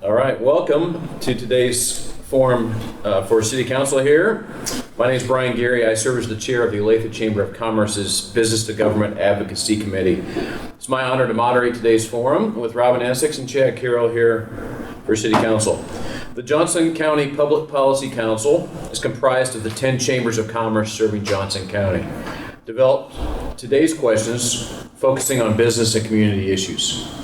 All right, welcome to today's forum for City Council here. My name is Brian Geary. I serve as the chair of the Olathe Chamber of Commerce's Business to Government Advocacy Committee. It's my honor to moderate today's forum with Robyn, Essex, and Chad Carroll here for City Council. The Johnson County Public Policy Council is comprised of the 10 chambers of commerce serving Johnson County. Developed today's questions focusing on business and community issues.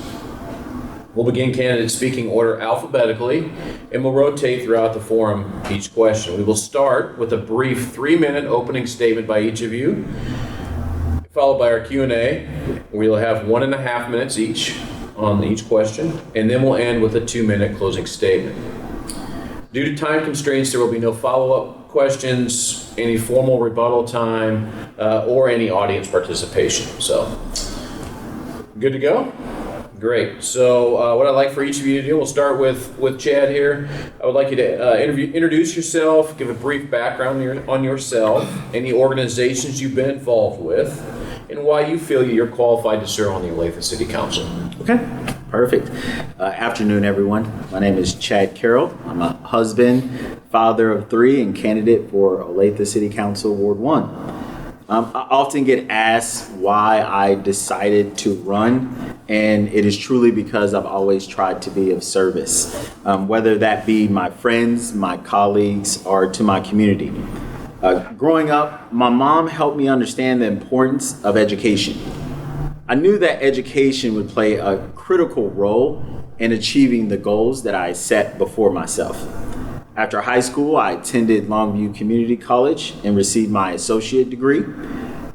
We'll begin candidate speaking order alphabetically, and we'll rotate throughout the forum each question. We will start with a brief 3-minute opening statement by each of you, followed by our Q&A. We'll have 1.5 minutes each on each question, and then we'll end with a 2-minute closing statement. Due to time constraints, there will be no follow-up questions, any formal rebuttal time, or any audience participation. So, good to go? Great. So what I'd like for each of you to do, we'll start with Chad here. I would like you to introduce yourself, give a brief background on yourself, any organizations you've been involved with, and why you feel you're qualified to serve on the Olathe City Council. Okay, perfect. Afternoon, everyone. My name is Chad Carroll. I'm a husband, father of 3, and candidate for Olathe City Council Ward 1. I often get asked why I decided to run, and it is truly because I've always tried to be of service, whether that be my friends, my colleagues, or to my community. Growing up, my mom helped me understand the importance of education. I knew that education would play a critical role in achieving the goals that I set before myself. After high school, I attended Longview Community College and received my associate degree.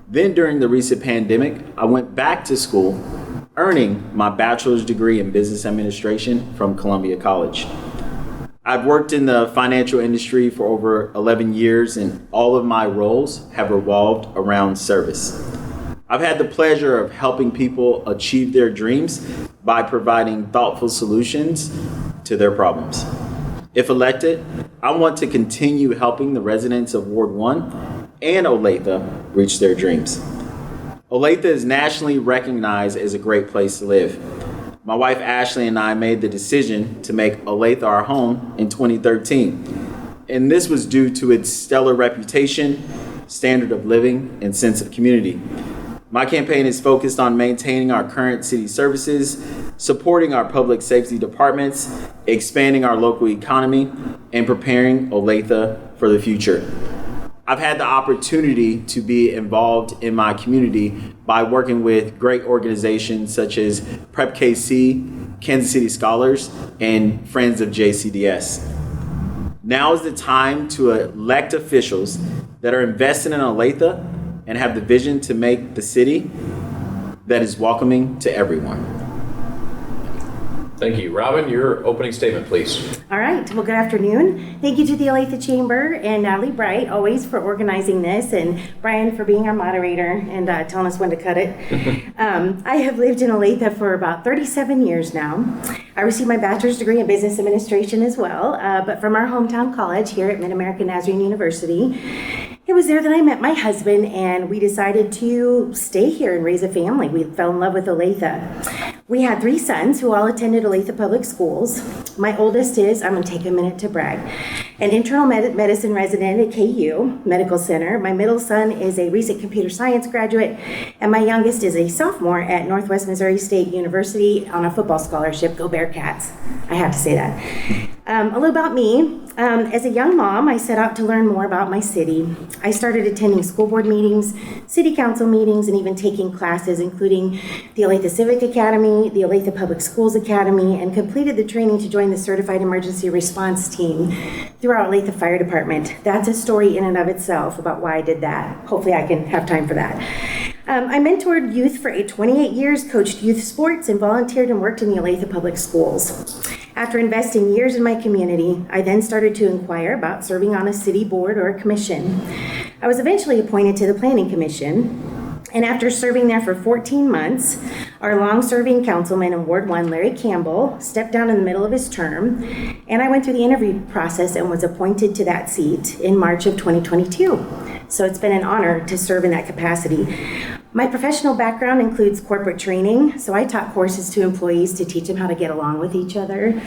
Then during the recent pandemic, I went back to school, earning my bachelor's degree in business administration from Columbia College. I've worked in the financial industry for over 11 years, and all of my roles have revolved around service. I've had the pleasure of helping people achieve their dreams by providing thoughtful solutions to their problems. If elected, I want to continue helping the residents of Ward 1 and Olathe reach their dreams. Olathe is nationally recognized as a great place to live. My wife Ashley and I made the decision to make Olathe our home in 2013. And this was due to its stellar reputation, standard of living, and sense of community. My campaign is focused on maintaining our current city services, supporting our public safety departments, expanding our local economy, and preparing Olathe for the future. I've had the opportunity to be involved in my community by working with great organizations such as Prep KC, Kansas City Scholars, and Friends of JCDS. Now is the time to elect officials that are invested in Olathe and have the vision to make the city that is welcoming to everyone. Thank you. Robyn, your opening statement, please. All right. Well, good afternoon. Thank you to the Olathe Chamber and Natalie Bright, always for organizing this, and Brian for being our moderator and telling us when to cut it. I have lived in Olathe for about 37 years now. I received my bachelor's degree in business administration as well, but from our hometown college here at Mid-American Nazarene University. It was there that I met my husband, and we decided to stay here and raise a family. We fell in love with Olathe. We had 3 sons who all attended Olathe Public Schools. My oldest is, I'm going to take a minute to brag, an internal medicine resident at KU Medical Center. My middle son is a recent computer science graduate, and my youngest is a sophomore at Northwest Missouri State University on a football scholarship. Go Bearcats. I have to say that. A little about me. As a young mom, I set out to learn more about my city. I started attending school board meetings, city council meetings, and even taking classes, including the Olathe Civic Academy, the Olathe Public Schools Academy, and completed the training to join the Certified Emergency Response Team through our Olathe Fire Department. That's a story in and of itself about why I did that. Hopefully I can have time for that. I mentored youth for 28 years, coached youth sports, and volunteered and worked in the Olathe Public Schools. After investing years in my community, I then started to inquire about serving on a city board or a commission. I was eventually appointed to the Planning Commission, and after serving there for 14 months, our long-serving councilman in Ward 1, Larry Campbell, stepped down in the middle of his term, and I went through the interview process and was appointed to that seat in March of 2022. So it's been an honor to serve in that capacity. My professional background includes corporate training, so I taught courses to employees to teach them how to get along with each other.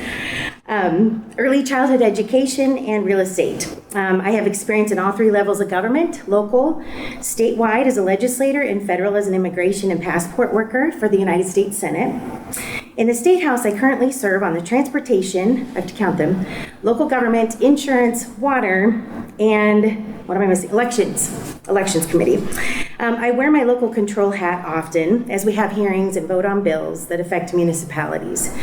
Early childhood education and real estate. I have experience in all three levels of government, local, statewide as a legislator, and federal as an immigration and passport worker for the United States Senate. In the State House, I currently serve on the transportation, I have to count them, local government, insurance, water, and what am I missing? Elections committee. I wear my local control hat often as we have hearings and vote on bills that affect municipalities.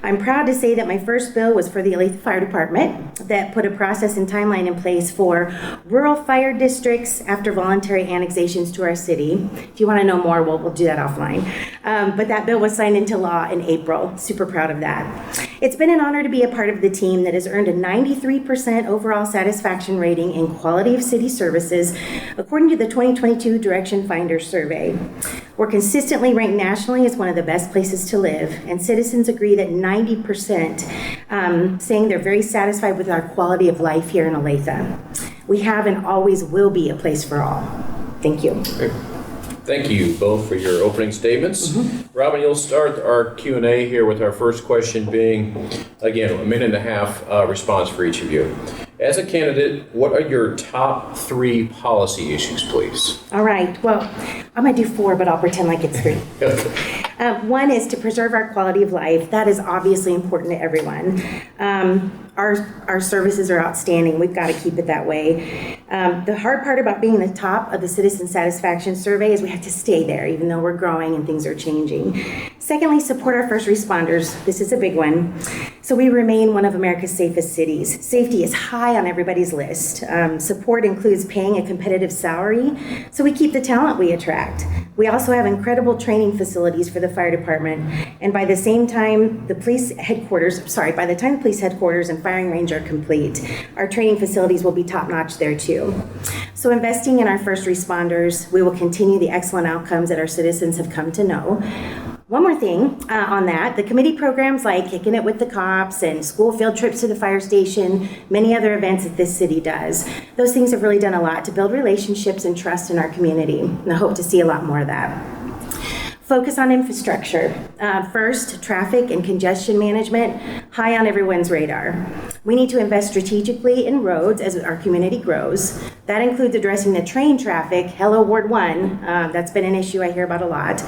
I'm proud to say that my first bill was for the Olathe Fire Department that put a process and timeline in place for rural fire districts after voluntary annexations to our city. If you want to know more, we'll do that offline. But that bill was signed into law in April. Super proud of that. It's been an honor to be a part of the team that has earned a 93% overall satisfaction rating in quality of city services, according to the 2022 Direction Finder survey. We're consistently ranked nationally as one of the best places to live, and citizens agree that 90% saying they're very satisfied with our quality of life here in Olathe. We have and always will be a place for all. Thank you. Thank you both for your opening statements. Robyn, you'll start our Q&A here with our first question being, again, a minute and a half response for each of you. As a candidate, what are your top 3 policy issues, please? All right. Well, I'm going to do 4, but I'll pretend like it's 3. One is to preserve our quality of life. That is obviously important to everyone. Our services are outstanding. We've got to keep it that way. The hard part about being the top of the citizen satisfaction survey is we have to stay there, even though we're growing and things are changing. Secondly, support our first responders. This is a big one. So we remain one of America's safest cities. Safety is high on everybody's list. Support includes paying a competitive salary, so we keep the talent we attract. We also have incredible training facilities for the fire department, and by the time the police headquarters and firing range are complete, our training facilities will be top-notch there too. So investing in our first responders, we will continue the excellent outcomes that our citizens have come to know. One more thing on that, the committee programs like Kicking It with the Cops and school field trips to the fire station, many other events that this city does, those things have really done a lot to build relationships and trust in our community, and I hope to see a lot more of that. Focus on infrastructure. First, traffic and congestion management, high on everyone's radar. We need to invest strategically in roads as our community grows. That includes addressing the train traffic, hello Ward 1, that's been an issue I hear about a lot,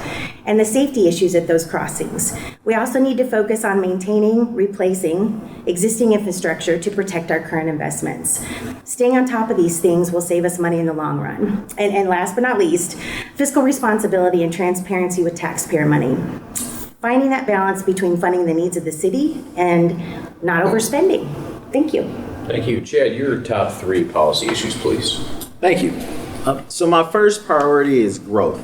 and the safety issues at those crossings. We also need to focus on maintaining, replacing existing infrastructure to protect our current investments. Staying on top of these things will save us money in the long run. And last but not least, fiscal responsibility and transparency with taxpayer money. Finding that balance between funding the needs of the city and not overspending. Thank you. Thank you. Chad, your top 3 policy issues, please. Thank you. So my first priority is growth.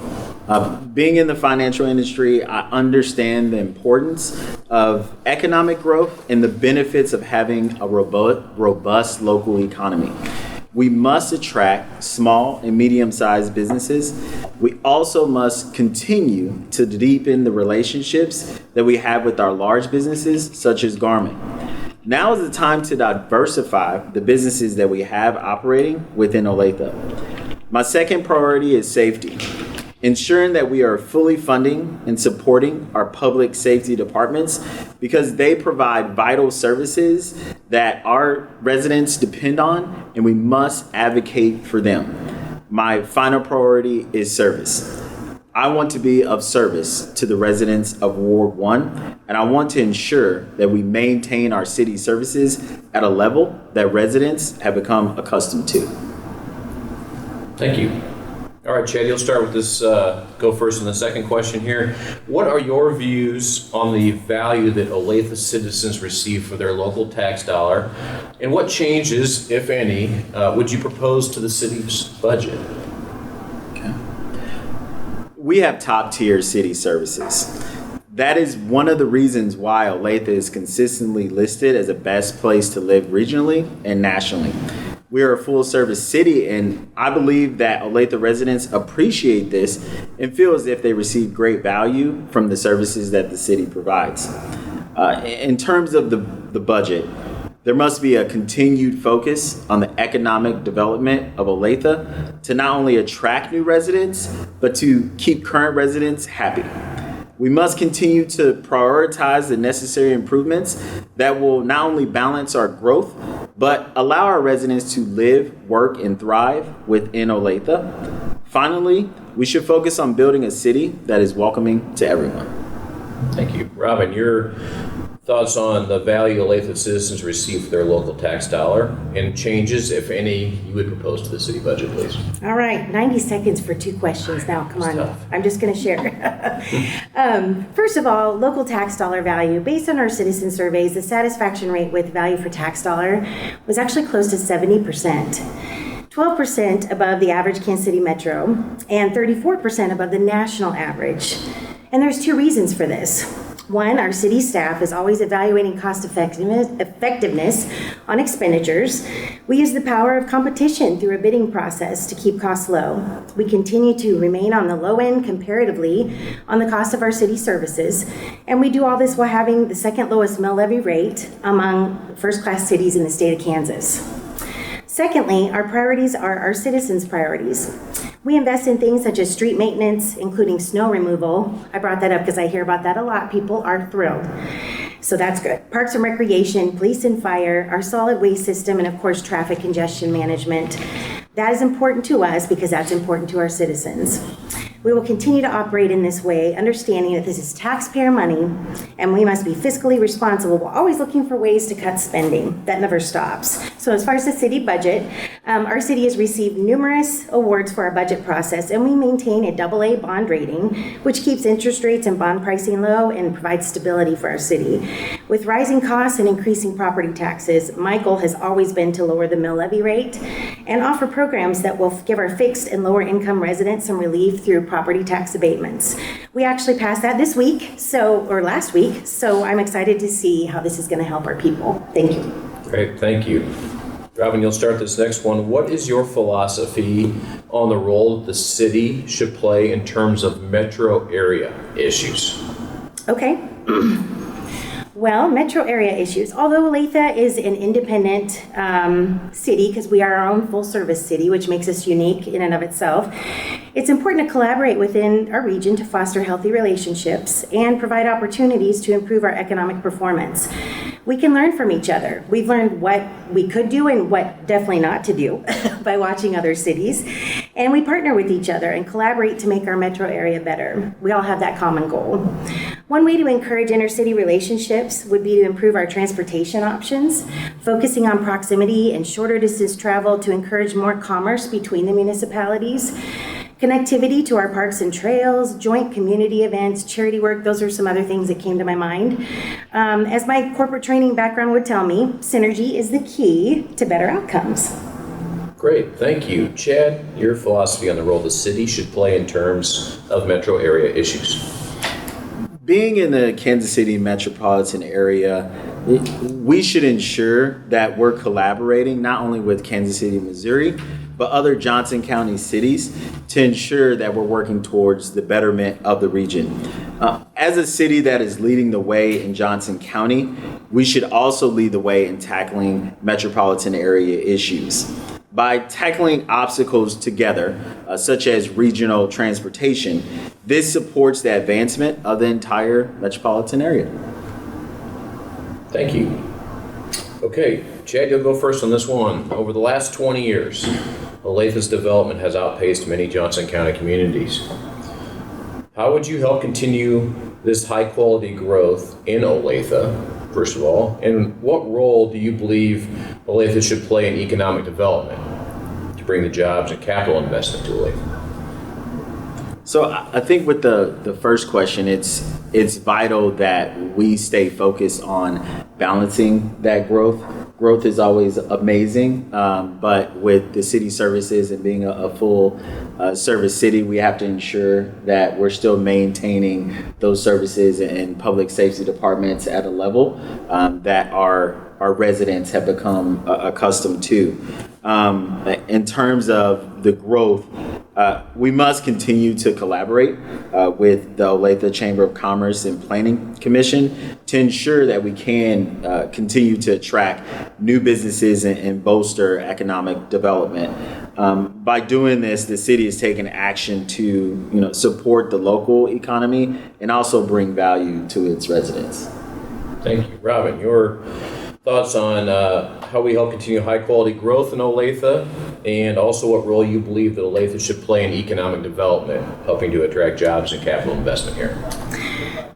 Being in the financial industry, I understand the importance of economic growth and the benefits of having a robust local economy. We must attract small and medium-sized businesses. We also must continue to deepen the relationships that we have with our large businesses, such as Garment. Now is the time to diversify the businesses that we have operating within Olathe. My second priority is safety. Ensuring that we are fully funding and supporting our public safety departments because they provide vital services that our residents depend on, and we must advocate for them. My final priority is service. I want to be of service to the residents of Ward 1, and I want to ensure that we maintain our city services at a level that residents have become accustomed to. Thank you. All right, Chad, you'll start with this, go first on the second question here. What are your views on the value that Olathe citizens receive for their local tax dollar? And what changes, if any, would you propose to the city's budget? Okay. We have top-tier city services. That is one of the reasons why Olathe is consistently listed as the best place to live regionally and nationally. We are a full-service city, and I believe that Olathe residents appreciate this and feel as if they receive great value from the services that the city provides. In terms of the budget, there must be a continued focus on the economic development of Olathe to not only attract new residents, but to keep current residents happy. We must continue to prioritize the necessary improvements that will not only balance our growth, but allow our residents to live, work, and thrive within Olathe. Finally, we should focus on building a city that is welcoming to everyone. Thank you. Robyn, your thoughts on the value Olathe citizens receive for their local tax dollar and changes, if any, you would propose to the city budget, please. All right, 90 seconds for 2 questions now. Come on. Tough. I'm just going to share. First of all, local tax dollar value. Based on our citizen surveys, the satisfaction rate with value for tax dollar was actually close to 70%. 12% above the average Kansas City metro and 34% above the national average. And there's 2 reasons for this. One, our city staff is always evaluating cost effectiveness on expenditures. We use the power of competition through a bidding process to keep costs low. We continue to remain on the low end comparatively on the cost of our city services. And we do all this while having the second lowest mill levy rate among first-class cities in the state of Kansas. Secondly, our priorities are our citizens' priorities. We invest in things such as street maintenance, including snow removal. I brought that up because I hear about that a lot. People are thrilled. So that's good. Parks and recreation, police and fire, our solid waste system, and of course, traffic congestion management. That is important to us because that's important to our citizens. We will continue to operate in this way, understanding that this is taxpayer money and we must be fiscally responsible while always looking for ways to cut spending. That never stops. So as far as the city budget, our city has received numerous awards for our budget process, and we maintain a AA bond rating, which keeps interest rates and bond pricing low and provides stability for our city. With rising costs and increasing property taxes, my goal has always been to lower the mill levy rate and offer programs that will give our fixed and lower income residents some relief through property tax abatements. We actually passed that this week, or last week, so I'm excited to see how this is going to help our people. Thank you. Great, thank you. Robyn, you'll start this next one. What is your philosophy on the role the city should play in terms of metro area issues? Okay. Well, metro area issues. Although Olathe is an independent city, because we are our own full-service city, which makes us unique in and of itself, it's important to collaborate within our region to foster healthy relationships and provide opportunities to improve our economic performance. We can learn from each other. We've learned what we could do and what definitely not to do by watching other cities. And we partner with each other and collaborate to make our metro area better. We all have that common goal. One way to encourage intercity relationships would be to improve our transportation options, focusing on proximity and shorter distance travel to encourage more commerce between the municipalities. Connectivity to our parks and trails, joint community events, charity work, those are some other things that came to my mind. As my corporate training background would tell me, synergy is the key to better outcomes. Great, thank you. Chad, your philosophy on the role the city should play in terms of metro area issues. Being in the Kansas City metropolitan area, we should ensure that we're collaborating not only with Kansas City, Missouri, but other Johnson County cities to ensure that we're working towards the betterment of the region. As a city that is leading the way in Johnson County, we should also lead the way in tackling metropolitan area issues. By tackling obstacles together, such as regional transportation, this supports the advancement of the entire metropolitan area. Thank you. Okay, Chad, you'll go first on this one. Over the last 20 years, Olathe's development has outpaced many Johnson County communities. How would you help continue this high-quality growth in Olathe, first of all? And what role do you believe Olathe should play in economic development to bring the jobs and capital investment to Olathe? So I think with the first question, it's vital that we stay focused on balancing that growth. Growth is always amazing, but with the city services and being a full service city, we have to ensure that we're still maintaining those services and public safety departments at a level that our residents have become accustomed to. In terms of the growth, we must continue to collaborate with the Olathe Chamber of Commerce and Planning Commission to ensure that we can continue to attract new businesses and bolster economic development. By doing this, the city is taking action to support the local economy and also bring value to its residents. Thank you. Robyn, your thoughts on how we help continue high-quality growth in Olathe, and also what role you believe that Olathe should play in economic development, helping to attract jobs and capital investment here?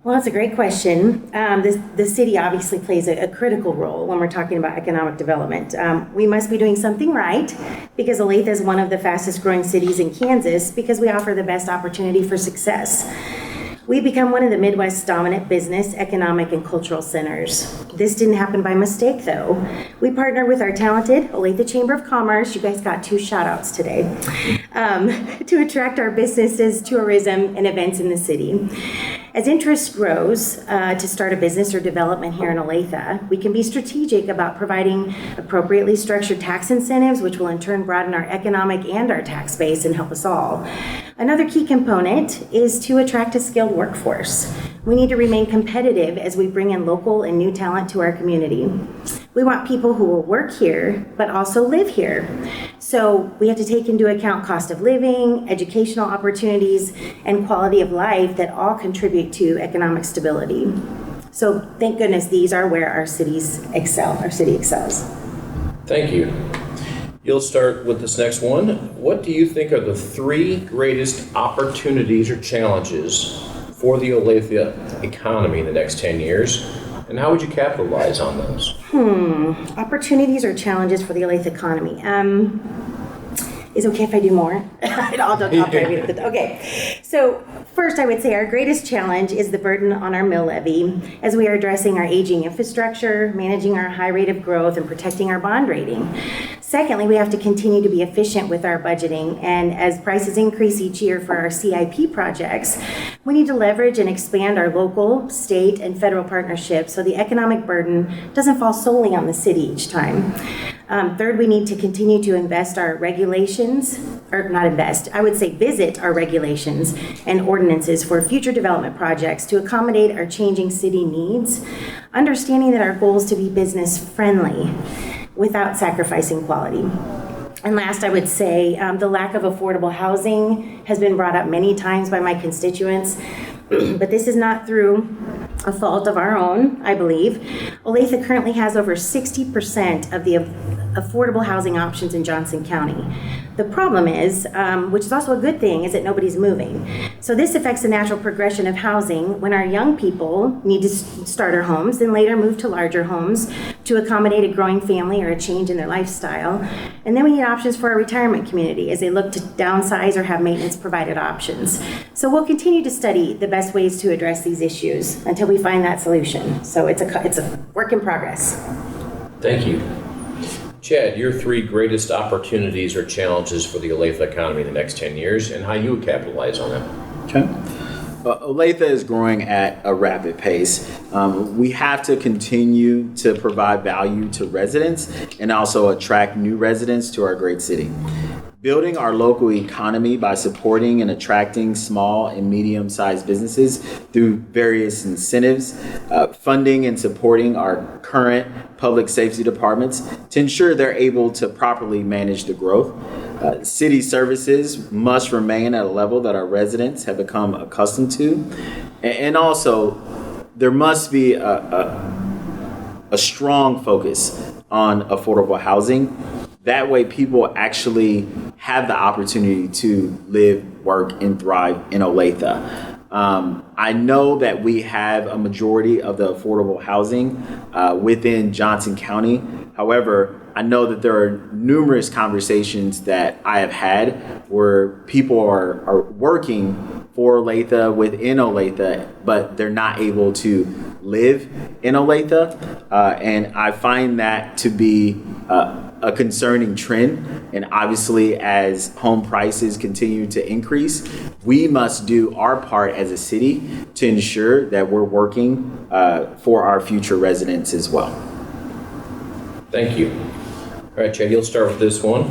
Well, that's a great question. The city obviously plays a critical role when we're talking about economic development. We must be doing something right because Olathe is one of the fastest growing cities in Kansas because we offer the best opportunity for success. We've become one of the Midwest's dominant business, economic, and cultural centers. This didn't happen by mistake, though. We partner with our talented Olathe Chamber of Commerce, you guys got 2 shout-outs today, to attract our businesses, tourism, and events in the city. As interest grows to start a business or development here in Olathe, we can be strategic about providing appropriately structured tax incentives, which will in turn broaden our economic and our tax base and help us all. Another key component is to attract a skilled workforce. We need to remain competitive as we bring in local and new talent to our community. We want people who will work here, but also live here. So we have to take into account cost of living, educational opportunities, and quality of life that all contribute to economic stability. So thank goodness these are where our cities excel, our city excels. Thank you. You'll start with this next one. What do you think are the 3 greatest opportunities or challenges for the Olathe economy in the next 10 years? And how would you capitalize on those? Opportunities or challenges for the Olathe economy. Is it okay if I do more? I'll try to read it. Okay. So first, I would say our greatest challenge is the burden on our mill levy as we are addressing our aging infrastructure, managing our high rate of growth, and protecting our bond rating. Secondly, we have to continue to be efficient with our budgeting, and as prices increase each year for our CIP projects, we need to leverage and expand our local, state, and federal partnerships so the economic burden doesn't fall solely on the city each time. Third, we need to continue to visit our regulations and ordinances for future development projects to accommodate our changing city needs, understanding that our goal is to be business friendly without sacrificing quality. And last, I would say the lack of affordable housing has been brought up many times by my constituents, but this is not through a fault of our own, I believe. Olathe currently has over 60% of the affordable housing options in Johnson County. The problem is, which is also a good thing, is that nobody's moving. So this affects the natural progression of housing when our young people need to starter homes, then later move to larger homes to accommodate a growing family or a change in their lifestyle. And then we need options for our retirement community as they look to downsize or have maintenance provided options. So we'll continue to study the best ways to address these issues until we find that solution. So it's a work in progress. Thank you. Chad, your 3 greatest opportunities or challenges for the Olathe economy in the next 10 years and how you would capitalize on them. Okay. Olathe is growing at a rapid pace. We have to continue to provide value to residents and also attract new residents to our great city. Building our local economy by supporting and attracting small and medium-sized businesses through various incentives, funding and supporting our current public safety departments to ensure they're able to properly manage the growth. City services must remain at a level that our residents have become accustomed to. And also, there must be a strong focus on affordable housing. That way people actually have the opportunity to live, work, and thrive in Olathe. I know that we have a majority of the affordable housing within Johnson County. However, I know that there are numerous conversations that I have had where people are working for Olathe, within Olathe, but they're not able to live in Olathe. And I find that to be a concerning trend. And obviously, as home prices continue to increase, we must do our part as a city to ensure that we're working for our future residents as well. Thank you. All right, Chad, you'll start with this one.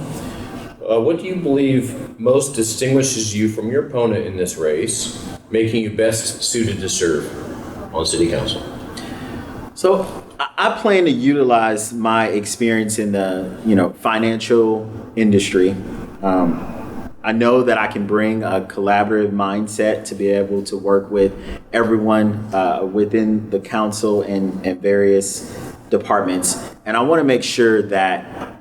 What do you believe most distinguishes you from your opponent in this race, making you best suited to serve on City Council? So I plan to utilize my experience in the financial industry I know that I can bring a collaborative mindset to be able to work with everyone within the council and various departments. And I want to make sure that,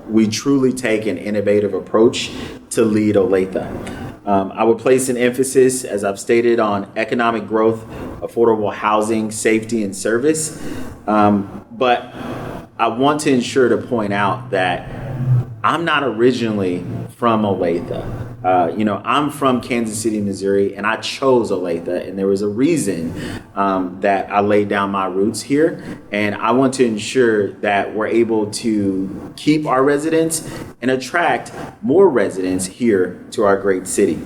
we truly take an innovative approach to lead Olathe. I would place an emphasis, as I've stated, on economic growth, affordable housing, safety, and service. But I want to ensure to point out that I'm not originally from Olathe. I'm from Kansas City, Missouri, and I chose Olathe, and there was a reason that I laid down my roots here. And I want to ensure that we're able to keep our residents and attract more residents here to our great city.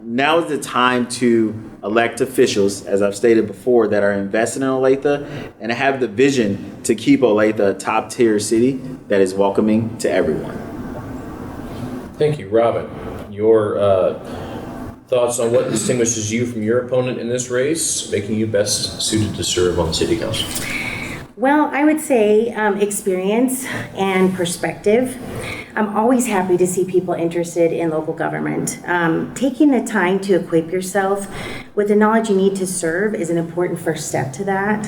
Now is the time to elect officials, as I've stated before, that are invested in Olathe and have the vision to keep Olathe a top-tier city that is welcoming to everyone. Thank you, Robyn. Your thoughts on what distinguishes you from your opponent in this race, making you best suited to serve on City Council? Well, I would say experience and perspective. I'm always happy to see people interested in local government. Taking the time to equip yourself with the knowledge you need to serve is an important first step to that.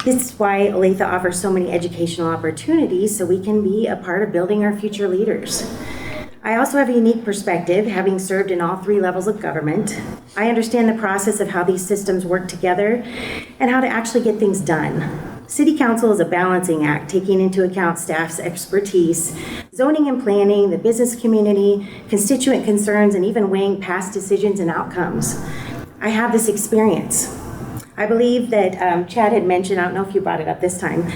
This is why Olathe offers so many educational opportunities so we can be a part of building our future leaders. I also have a unique perspective, having served in all three levels of government. I understand the process of how these systems work together and how to actually get things done. City Council is a balancing act, taking into account staff's expertise, zoning and planning, the business community, constituent concerns, and even weighing past decisions and outcomes. I have this experience. I believe that Chad had mentioned, I don't know if you brought it up this time,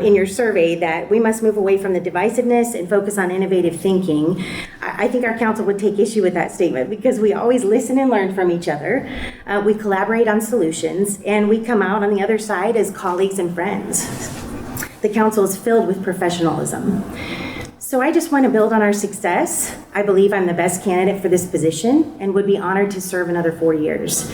in your survey, that we must move away from the divisiveness and focus on innovative thinking. I think our council would take issue with that statement because we always listen and learn from each other. We collaborate on solutions, and we come out on the other side as colleagues and friends. The council is filled with professionalism. So I just want to build on our success. I believe I'm the best candidate for this position and would be honored to serve another 4 years.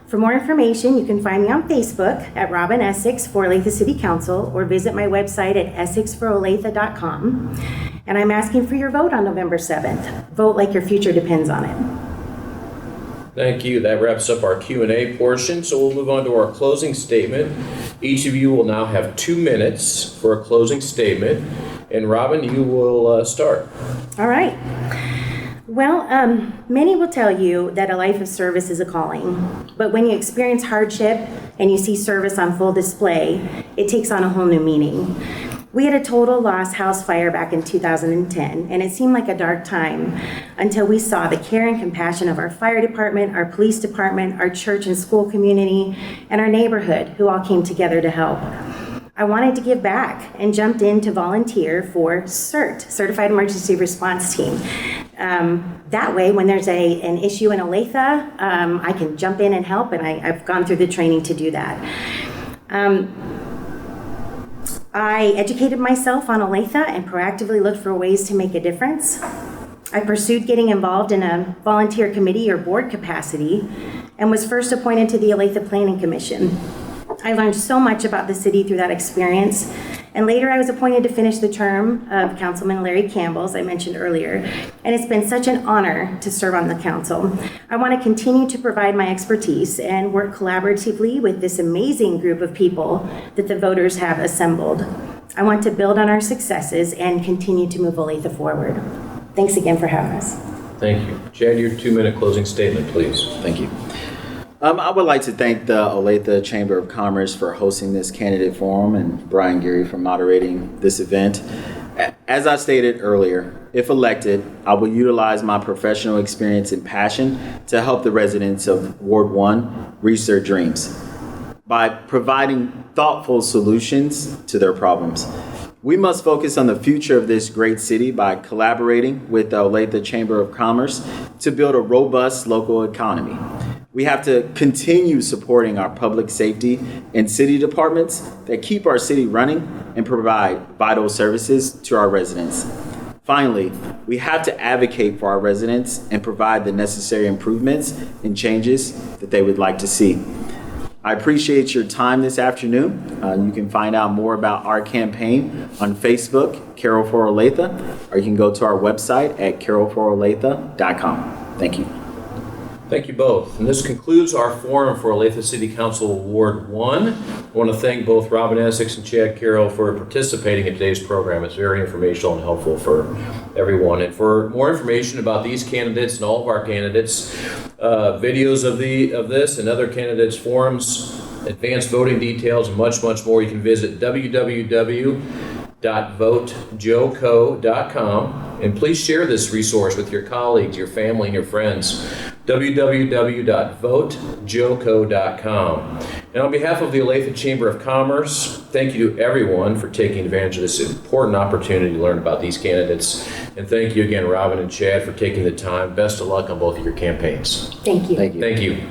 For more information, you can find me on Facebook at Robyn Essex for Olathe City Council or visit my website at essexforolathe.com. And I'm asking for your vote on November 7th. Vote like your future depends on it. Thank you. That wraps up our Q&A portion. So we'll move on to our closing statement. Each of you will now have 2 minutes for a closing statement. And Robyn, you will start. All right. Well, many will tell you that a life of service is a calling, but when you experience hardship and you see service on full display, it takes on a whole new meaning. We had a total lost house fire back in 2010, and it seemed like a dark time until we saw the care and compassion of our fire department, our police department, our church and school community, and our neighborhood who all came together to help. I wanted to give back and jumped in to volunteer for CERT, Certified Emergency Response Team. That way, when there's an issue in Olathe, I can jump in and help, and I've gone through the training to do that. I educated myself on Olathe and proactively looked for ways to make a difference. I pursued getting involved in a volunteer committee or board capacity and was first appointed to the Olathe Planning Commission. I learned so much about the city through that experience, and later I was appointed to finish the term of Councilman Larry Campbell, as I mentioned earlier, and it's been such an honor to serve on the council. I want to continue to provide my expertise and work collaboratively with this amazing group of people that the voters have assembled. I want to build on our successes and continue to move Olathe forward. Thanks again for having us. Thank you. Chad, your 2-minute closing statement, please. Thank you. I would like to thank the Olathe Chamber of Commerce for hosting this candidate forum and Brian Geary for moderating this event. As I stated earlier, if elected, I will utilize my professional experience and passion to help the residents of Ward 1 reach their dreams by providing thoughtful solutions to their problems. We must focus on the future of this great city by collaborating with the Olathe Chamber of Commerce to build a robust local economy. We have to continue supporting our public safety and city departments that keep our city running and provide vital services to our residents. Finally, we have to advocate for our residents and provide the necessary improvements and changes that they would like to see. I appreciate your time this afternoon. You can find out more about our campaign on Facebook, Carroll for Olathe, or you can go to our website at carrollforolathe.com. Thank you. Thank you both. And this concludes our forum for Olathe City Council Ward 1. I want to thank both Robyn Essex and Chad Carroll for participating in today's program. It's very informational and helpful for everyone. And for more information about these candidates and all of our candidates, videos of this and other candidates' forums, advanced voting details, and much, much more, you can visit www.votejoco.com. And please share this resource with your colleagues, your family, and your friends. www.votejoco.com. And on behalf of the Olathe Chamber of Commerce, thank you to everyone for taking advantage of this important opportunity to learn about these candidates. And thank you again, Robyn and Chad, for taking the time. Best of luck on both of your campaigns. Thank you. Thank you. Thank you.